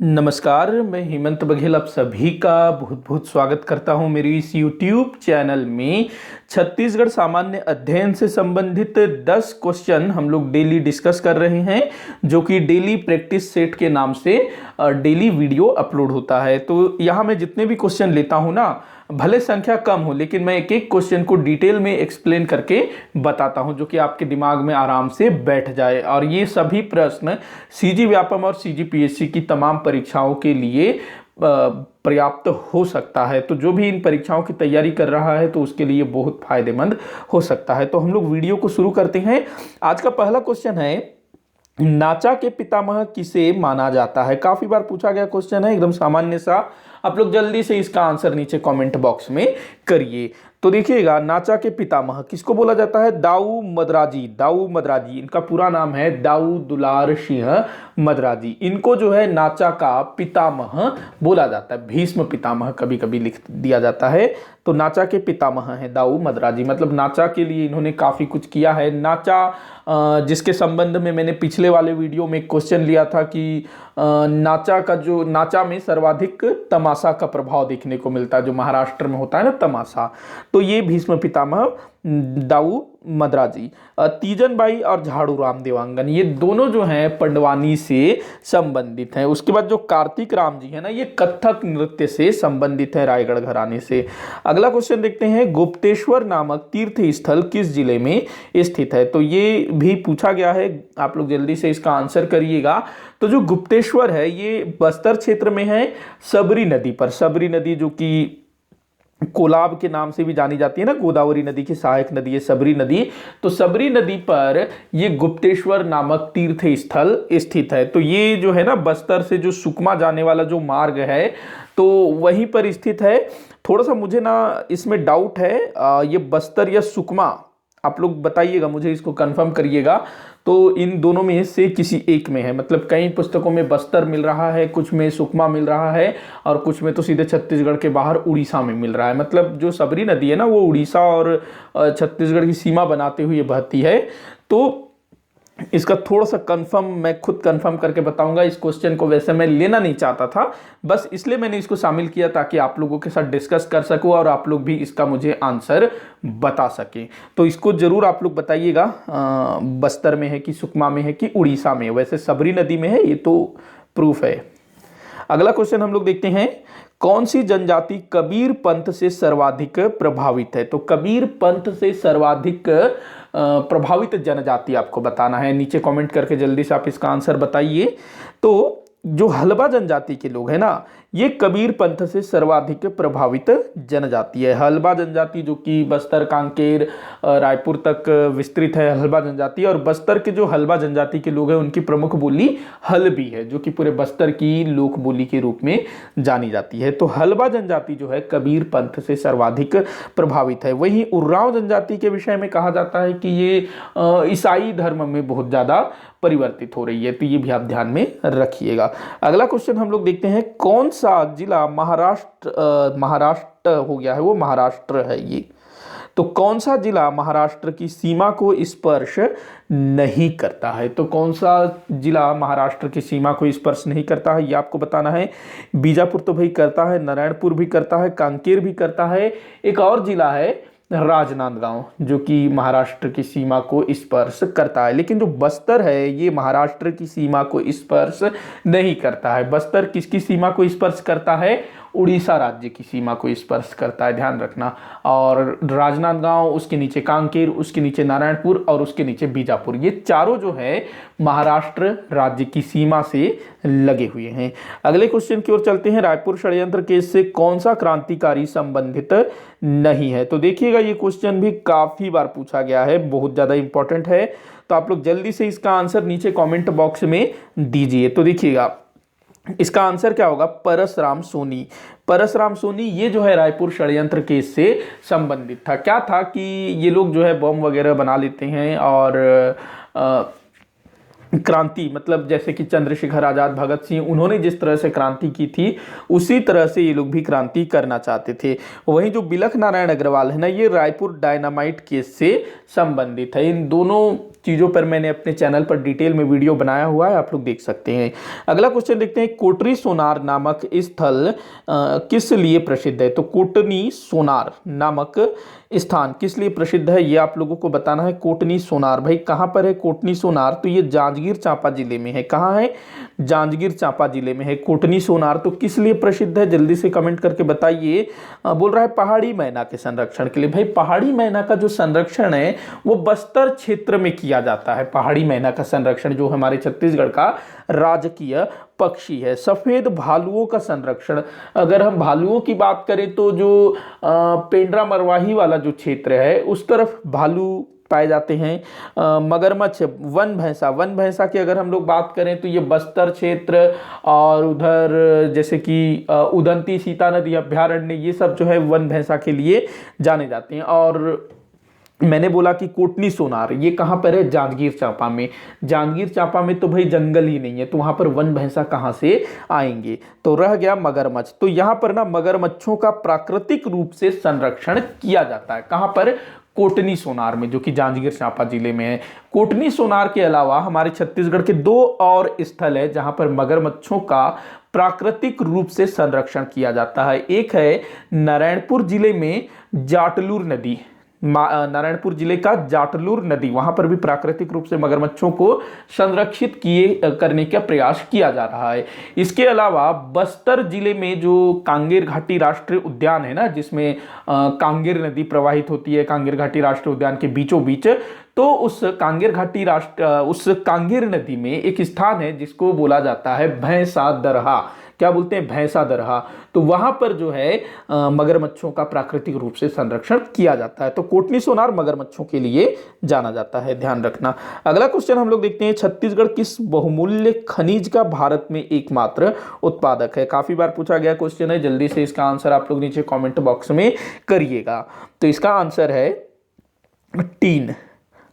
नमस्कार, मैं हेमंत बघेल आप सभी का बहुत बहुत स्वागत करता हूं मेरी इस YouTube चैनल में। छत्तीसगढ़ सामान्य अध्ययन से संबंधित 10 क्वेश्चन हम लोग डेली डिस्कस कर रहे हैं, जो कि डेली प्रैक्टिस सेट के नाम से डेली वीडियो अपलोड होता है। तो यहाँ मैं जितने भी क्वेश्चन लेता हूँ ना, भले संख्या कम हो, लेकिन मैं एक एक क्वेश्चन को डिटेल में एक्सप्लेन करके बताता हूं, जो कि आपके दिमाग में आराम से बैठ जाए। और ये सभी प्रश्न सीजी व्यापम और सीजी पीएससी की तमाम परीक्षाओं के लिए पर्याप्त हो सकता है। तो जो भी इन परीक्षाओं की तैयारी कर रहा है तो उसके लिए बहुत फायदेमंद हो सकता है। तो हम लोग वीडियो को शुरू करते हैं। आज का पहला क्वेश्चन है, नाचा के पितामह किसे माना जाता है। काफी बार पूछा गया क्वेश्चन है, एकदम सामान्य सा। आप लोग जल्दी से इसका आंसर नीचे कमेंट बॉक्स में करिए। तो देखिएगा, नाचा के पितामह किसको बोला जाता है? दाऊ मदराजी। दाऊ मदराजी, इनका पूरा नाम है दाऊ दुलार सिंह मदराजी। इनको जो है नाचा का पितामह बोला जाता है। भीष्म पितामह कभी कभी लिख दिया जाता है। तो नाचा के पितामह है दाऊ मदराजी, मतलब नाचा के लिए इन्होंने काफी कुछ किया है। नाचा जिसके संबंध में मैंने पिछले वाले वीडियो में क्वेश्चन लिया था कि नाचा में सर्वाधिक तमाशा का प्रभाव देखने को मिलता है, जो महाराष्ट्र में होता है ना तमाशा। तो ये भीष्म पितामह दाऊ मदराजी। तीजन बाई और झाड़ू राम देवांगन, ये दोनों जो हैं पंडवानी से संबंधित हैं। उसके बाद जो कार्तिक राम जी है ना, ये कथक नृत्य से संबंधित है, रायगढ़ घराने से। अगला क्वेश्चन देखते हैं, गुप्तेश्वर नामक तीर्थ स्थल किस जिले में स्थित है। तो ये भी पूछा गया है, आप लोग जल्दी से इसका आंसर करिएगा। तो जो गुप्तेश्वर है ये बस्तर क्षेत्र में है, सबरी नदी पर। सबरी नदी जो कि कोलाब के नाम से भी जानी जाती है ना, गोदावरी नदी की सहायक नदी है सबरी नदी। तो सबरी नदी पर ये गुप्तेश्वर नामक तीर्थ स्थल स्थित है। तो ये जो है ना, बस्तर से जो सुकमा जाने वाला जो मार्ग है तो वहीं पर स्थित है। थोड़ा सा मुझे ना इसमें डाउट है, ये बस्तर या सुकमा, आप लोग बताइएगा मुझे, इसको कंफर्म करिएगा। तो इन दोनों में से किसी एक में है, मतलब कई पुस्तकों में बस्तर मिल रहा है, कुछ में सुकमा मिल रहा है, और कुछ में तो सीधे छत्तीसगढ़ के बाहर उड़ीसा में मिल रहा है। मतलब जो सबरी नदी है ना, वो उड़ीसा और छत्तीसगढ़ की सीमा बनाते हुए बहती है। तो इसका थोड़ा सा कंफर्म मैं खुद कंफर्म करके बताऊंगा। इस क्वेश्चन को वैसे मैं लेना नहीं चाहता था, बस इसलिए मैंने इसको शामिल किया ताकि आप लोगों के साथ डिस्कस कर सकूं और आप लोग भी इसका मुझे आंसर बता सकें। तो इसको जरूर आप लोग बताइएगा, बस्तर में है कि सुकमा में है कि उड़ीसा में है। वैसे सबरी नदी में है, ये तो प्रूफ है। अगला क्वेश्चन हम लोग देखते हैं, कौन सी जनजाति कबीर पंथ से सर्वाधिक प्रभावित है। तो कबीर पंथ से सर्वाधिक प्रभावित जनजाति आपको बताना है। नीचे कमेंट करके जल्दी से आप इसका आंसर बताइए। तो जो हल्बा जनजाति के लोग हैं ना, ये कबीर पंथ से सर्वाधिक प्रभावित जनजाति है। हल्बा जनजाति जो कि बस्तर, कांकेर, रायपुर तक विस्तृत है हल्बा जनजाति। और बस्तर के जो हल्बा जनजाति के लोग हैं उनकी प्रमुख बोली हल्बी है, जो कि पूरे बस्तर की लोक बोली के रूप में जानी जाती है। तो हल्बा जनजाति जो है कबीर पंथ से सर्वाधिक प्रभावित है। वहीं उर्राव जनजाति के विषय में कहा जाता है कि ये ईसाई धर्म में बहुत ज्यादा परिवर्तित हो रही है। तो ये भी आप ध्यान में रखिएगा। अगला क्वेश्चन हम लोग देखते हैं, कौन सा जिला महाराष्ट्र हो गया है, वो महाराष्ट्र है ये। तो कौन सा जिला महाराष्ट्र की सीमा को स्पर्श नहीं करता है। तो कौन सा जिला महाराष्ट्र की सीमा को स्पर्श नहीं करता है, ये आपको बताना है। बीजापुर तो भाई करता है, नारायणपुर भी करता है, कांकेर भी करता है। एक और जिला है राजनांदगांव, जो कि महाराष्ट्र की सीमा को स्पर्श करता है। लेकिन जो बस्तर है ये महाराष्ट्र की सीमा को स्पर्श नहीं करता है। बस्तर किसकी सीमा को स्पर्श करता है? उड़ीसा राज्य की सीमा को स्पर्श करता है, ध्यान रखना। और राजनांदगांव, उसके नीचे कांकेर, उसके नीचे नारायणपुर और उसके नीचे बीजापुर, ये चारों जो है महाराष्ट्र राज्य की सीमा से लगे हुए हैं। अगले क्वेश्चन की ओर चलते हैं, रायपुर षड्यंत्र केस से कौन सा क्रांतिकारी संबंधित नहीं है। तो देखिएगा, ये क्वेश्चन भी काफी बार पूछा गया है, बहुत ज्यादा इंपॉर्टेंट है। तो आप लोग जल्दी से इसका आंसर नीचे कमेंट बॉक्स में दीजिए। तो देखिएगा, इसका आंसर क्या होगा? परसराम सोनी। परसराम सोनी ये जो है रायपुर षड्यंत्र केस से संबंधित था। क्या था कि ये लोग जो है बम वगैरह बना लेते हैं और क्रांति, मतलब जैसे कि चंद्रशेखर आजाद, भगत सिंह, उन्होंने जिस तरह से क्रांति की थी उसी तरह से ये लोग भी क्रांति करना चाहते थे। वहीं जो बिलख नारायण अग्रवाल है ना, ये रायपुर डायनामाइट केस से संबंधित है। इन दोनों चीज़ों पर मैंने अपने चैनल पर डिटेल में वीडियो बनाया हुआ है, आप लोग देख सकते हैं। अगला क्वेश्चन देखते हैं, कोटरी सोनार नामक स्थल किस लिए प्रसिद्ध है? तो कोटनी सोनार नामक स्थान किस लिए प्रसिद्ध है, ये आप लोगों को बताना है। कोटनी सोनार भाई कहाँ पर है कोटनी सोनार? तो ये जांजगीर चांपा जिले में है। कहाँ है? जांजगीर चांपा जिले में है कोटनी सोनार। तो किस लिए प्रसिद्ध है, जल्दी से कमेंट करके बताइए। बोल रहा है पहाड़ी मैना के संरक्षण के लिए। भाई पहाड़ी मैना का जो संरक्षण है वो बस्तर क्षेत्र में किया जाता है। पहाड़ी मैना का संरक्षण जो हमारे छत्तीसगढ़ का राजकीय पक्षी है। सफेद भालुओं का संरक्षण, अगर हम भालुओं की बात करें तो जो पेंड्रा मरवाही वाला जो क्षेत्र है उस तरफ भालू पाए जाते हैं। मगरमच्छ, वन भैंसा की अगर हम लोग बात करें तो ये बस्तर क्षेत्र और उधर जैसे कि उदंती सीता नदी अभ्यारण्य, ये सब जो है वन भैंसा के लिए जाने जाते हैं। और मैंने बोला कि कोटनी सोनार ये कहाँ पर है? जांजगीर चांपा में। जांजगीर चांपा में तो भाई जंगल ही नहीं है, तो वहाँ पर वन भैंसा कहाँ से आएंगे? तो रह गया मगरमच्छ। तो यहाँ पर ना मगरमच्छों का प्राकृतिक रूप से संरक्षण किया जाता है। कहाँ पर? कोटनी सोनार में, जो कि जांजगीर चांपा जिले में है। कोटनी सोनार के अलावा हमारे छत्तीसगढ़ के 2 और स्थल है जहां पर मगरमच्छों का प्राकृतिक रूप से संरक्षण किया जाता है। एक है नारायणपुर जिले में जाटलूर नदी, नारायणपुर जिले का जाटलूर नदी, वहां पर भी प्राकृतिक रूप से मगरमच्छों को संरक्षित करने का प्रयास किया जा रहा है। इसके अलावा बस्तर जिले में जो कांगेर घाटी राष्ट्रीय उद्यान है ना, जिसमें कांगेर नदी प्रवाहित होती है, कांगेर घाटी राष्ट्रीय उद्यान के बीचों बीच, तो उस कांगेर नदी में एक स्थान है जिसको बोला जाता है भैंसा दरहा। क्या बोलते हैं? भैंसा दरहा। तो वहां पर जो है मगरमच्छों का प्राकृतिक रूप से संरक्षण किया जाता है। तो कोटनी सोनार मगरमच्छों के लिए जाना जाता है, ध्यान रखना। अगला क्वेश्चन हम लोग देखते हैं, छत्तीसगढ़ किस बहुमूल्य खनिज का भारत में एकमात्र उत्पादक है? काफी बार पूछा गया क्वेश्चन है, जल्दी से इसका आंसर आप लोग नीचे कॉमेंट बॉक्स में करिएगा। तो इसका आंसर है टीन।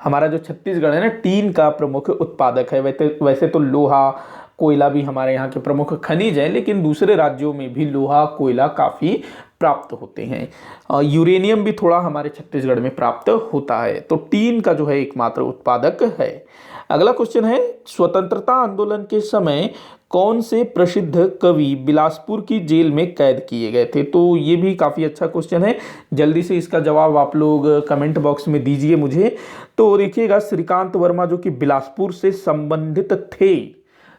हमारा जो छत्तीसगढ़ है ना, टीन का प्रमुख उत्पादक है। वैसे तो लोहा कोयला भी हमारे यहाँ के प्रमुख खनिज है, लेकिन दूसरे राज्यों में भी लोहा कोयला काफ़ी प्राप्त होते हैं। यूरेनियम भी थोड़ा हमारे छत्तीसगढ़ में प्राप्त होता है। तो टीन का जो है एकमात्र उत्पादक है। अगला क्वेश्चन है, स्वतंत्रता आंदोलन के समय कौन से प्रसिद्ध कवि बिलासपुर की जेल में कैद किए गए थे? तो ये भी काफ़ी अच्छा क्वेश्चन है, जल्दी से इसका जवाब आप लोग कमेंट बॉक्स में दीजिए मुझे। तो देखिएगा, श्रीकांत वर्मा जो कि बिलासपुर से संबंधित थे,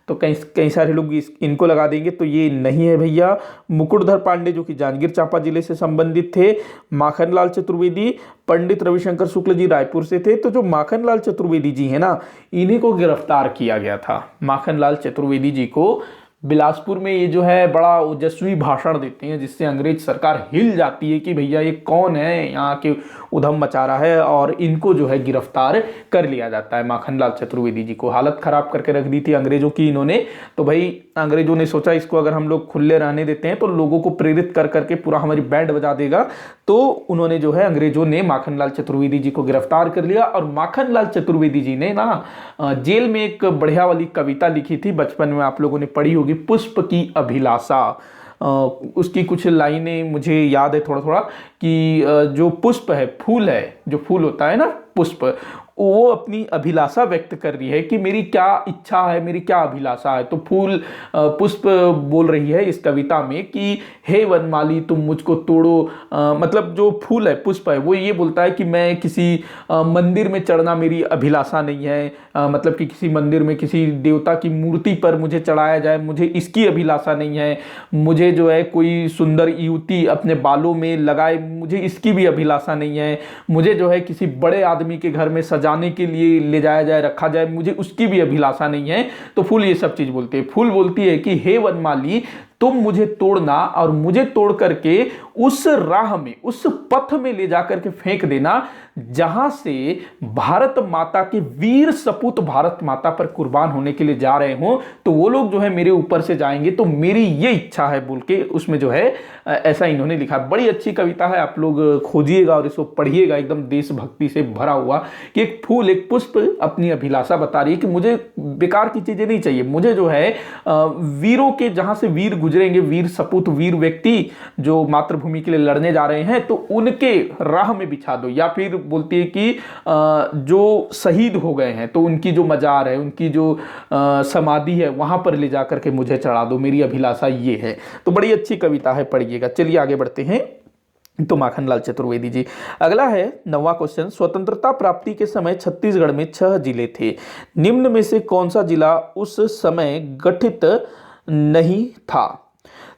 तो कई सारे लोग इनको लगा देंगे, तो ये नहीं है भैया। मुकुटधर पांडे जो कि जांजगीर चांपा जिले से संबंधित थे। माखनलाल चतुर्वेदी, पंडित रविशंकर शुक्ल जी रायपुर से थे। तो जो माखनलाल चतुर्वेदी जी है ना, इन्हीं को गिरफ्तार किया गया था। माखनलाल चतुर्वेदी जी को बिलासपुर में ये जो है बड़ा ओजस्वी भाषण देते हैं, जिससे अंग्रेज सरकार हिल जाती है कि भैया ये कौन है, यहाँ के उधम मचा रहा है, और इनको जो है गिरफ्तार कर लिया जाता है। माखनलाल चतुर्वेदी जी को हालत खराब करके रख दी थी अंग्रेजों की इन्होंने। तो भाई अंग्रेजों ने सोचा इसको अगर हम लोग खुले रहने देते हैं तो लोगों को प्रेरित कर करके पूरा हमारी बैंड बजा देगा। तो उन्होंने जो है, अंग्रेजों ने माखनलाल चतुर्वेदी जी को गिरफ्तार कर लिया। और माखनलाल चतुर्वेदी जी ने ना जेल में एक बढ़िया वाली कविता लिखी थी, बचपन में आप लोगों ने पढ़ी होगी, पुष्प की अभिलाषा। उसकी कुछ लाइनें मुझे याद है थोड़ा थोड़ा, कि जो पुष्प है, फूल है, जो फूल होता है ना पुष्प, वो अपनी अभिलाषा व्यक्त कर रही है कि मेरी क्या इच्छा है, मेरी क्या अभिलाषा है। तो फूल पुष्प बोल रही है इस कविता में कि हे वनमाली तुम मुझको तोड़ो। मतलब जो फूल है, पुष्प है, वो ये बोलता है कि मैं किसी मंदिर में चढ़ना मेरी अभिलाषा नहीं है, मतलब कि किसी मंदिर में किसी देवता की मूर्ति पर मुझे चढ़ाया जाए, मुझे इसकी अभिलाषा नहीं है। मुझे जो है कोई सुंदर युवती अपने बालों में लगाए, मुझे इसकी भी अभिलाषा नहीं है। मुझे जो है किसी बड़े आदमी के घर में सजाने के लिए ले जाया जाए, रखा जाए, मुझे उसकी भी अभिलाषा नहीं है। तो फूल ये सब चीज बोलते हैं। फूल बोलती है कि हे वनमाली तुम मुझे तोड़ना, और मुझे तोड़ करके उस राह में, उस पथ में ले जाकर के फेंक देना जहां से भारत माता के वीर सपूत भारत माता पर कुर्बान होने के लिए जा रहे हो, तो वो लोग जो है मेरे ऊपर से जाएंगे, तो मेरी ये इच्छा है बोल के उसमें जो है ऐसा इन्होंने लिखा। बड़ी अच्छी कविता है, आप लोग खोजिएगा और इसको पढ़िएगा, एकदम देशभक्ति से भरा हुआ, कि एक फूल, एक पुष्प अपनी अभिलाषा बता रही है कि मुझे बेकार की चीजें नहीं चाहिए, मुझे जो है वीरों के, जहां से वीर गुजरेंगे, वीर सपूत, वीर व्यक्ति जो मातृभूमि के लिए लड़ने जा रहे हैं, तो उनके राह में बिछा दो। या फिर बोलती है कि जो शहीद हो गए हैं तो उनकी जो मजार है, उनकी जो समाधि है, वहां पर ले जा करके मुझे चढ़ा दो, मेरी अभिलाषा ये है। तो बड़ी अच्छी कविता है, पढ़िएगा। चलिए आगे बढ़ते हैं। तो माखनलाल चतुर्वेदी जी। अगला है 9वां क्वेश्चन। स्वतंत्रता प्राप्ति के समय छत्तीसगढ़ में 6 जिले थे, निम्न में से कौन सा जिला उस समय गठित नहीं था?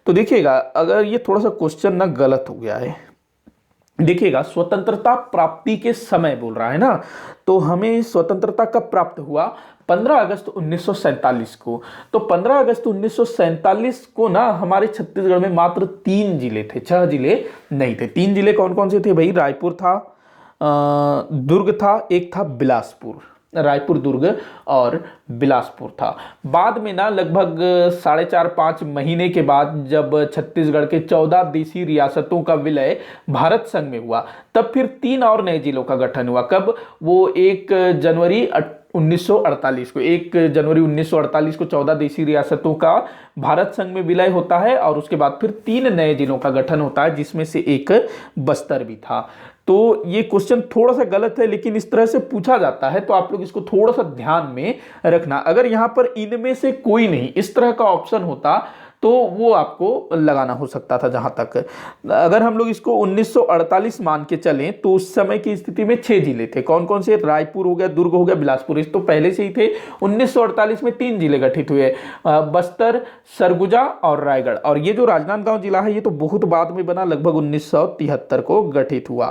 तो देखिएगा, अगर ये थोड़ा सा क्वेश्चन ना गलत हो गया है, देखिएगा स्वतंत्रता प्राप्ति के समय बोल रहा है ना, तो हमें स्वतंत्रता कब प्राप्त हुआ? 15 अगस्त 1947 को। तो 15 अगस्त 1947 को ना हमारे छत्तीसगढ़ में मात्र 3 जिले थे, 6 जिले नहीं थे। 3 जिले कौन कौन से थे भाई? रायपुर था, दुर्ग था, एक था बिलासपुर। रायपुर, दुर्ग और बिलासपुर था। बाद में ना लगभग 4.5-5 महीने के बाद जब छत्तीसगढ़ के 14 देशी रियासतों का विलय भारत संघ में हुआ, तब फिर 3 और नए जिलों का गठन हुआ। कब? वो 1 जनवरी 1948 को, 1 जनवरी 1948 को 14 देशी रियासतों का भारत संघ में विलय होता है, और उसके बाद फिर 3 नए जिलों का गठन होता है, जिसमें से एक बस्तर भी था। तो ये क्वेश्चन थोड़ा सा गलत है, लेकिन इस तरह से पूछा जाता है, तो आप लोग इसको थोड़ा सा ध्यान में रखना। अगर यहां पर इनमें से कोई नहीं, इस तरह का ऑप्शन होता, तो वो आपको लगाना हो सकता था। जहां तक अगर हम लोग इसको 1948 मान के चलें, तो उस समय की स्थिति में 6 जिले थे। कौन कौन से? रायपुर हो गया, दुर्ग हो गया, बिलासपुर। इस तो पहले से ही थे। 1948 में 3 जिले गठित हुए, बस्तर, सरगुजा और रायगढ़। और ये जो राजनांदगांव जिला है, ये तो बहुत बाद में बना, लगभग 1973 को गठित हुआ।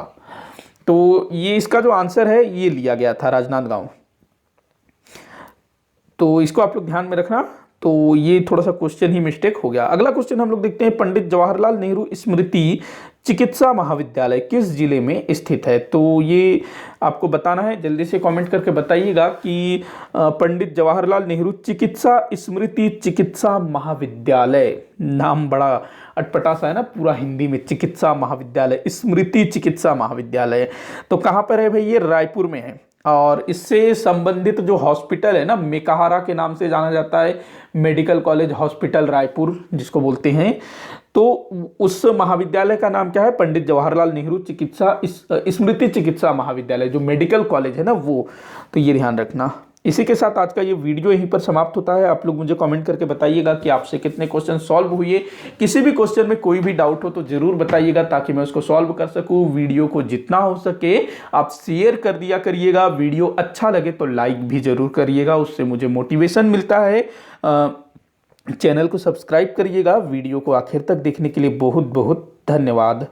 तो ये इसका जो आंसर है ये लिया गया था, राजनांदगांव। तो इसको आप लोग ध्यान में रखना। तो ये थोड़ा सा क्वेश्चन ही मिस्टेक हो गया। अगला क्वेश्चन हम लोग देखते हैं, पंडित जवाहरलाल नेहरू स्मृति चिकित्सा महाविद्यालय किस जिले में स्थित है? तो ये आपको बताना है, जल्दी से कमेंट करके बताइएगा कि पंडित जवाहरलाल नेहरू चिकित्सा स्मृति चिकित्सा महाविद्यालय, नाम बड़ा अटपटा सा है ना पूरा हिंदी में, चिकित्सा महाविद्यालय, स्मृति चिकित्सा महाविद्यालय। तो कहाँ पर है भाई? ये रायपुर में है। और इससे संबंधित जो हॉस्पिटल है ना, मेकाहारा के नाम से जाना जाता है, मेडिकल कॉलेज हॉस्पिटल रायपुर जिसको बोलते हैं, तो उस महाविद्यालय का नाम क्या है? पंडित जवाहरलाल नेहरू चिकित्सा स्मृति चिकित्सा महाविद्यालय, जो मेडिकल कॉलेज है ना वो। तो ये ध्यान रखना। इसी के साथ आज का ये वीडियो यहीं पर समाप्त होता है। आप लोग मुझे कमेंट करके बताइएगा कि आपसे कितने क्वेश्चन सॉल्व हुए। किसी भी क्वेश्चन में कोई भी डाउट हो तो जरूर बताइएगा, ताकि मैं उसको सॉल्व कर सकूं। वीडियो को जितना हो सके आप शेयर कर दिया करिएगा। वीडियो अच्छा लगे तो लाइक भी जरूर करिएगा, उससे मुझे मोटिवेशन मिलता है। चैनल को सब्सक्राइब करिएगा। वीडियो को आखिर तक देखने के लिए बहुत बहुत धन्यवाद।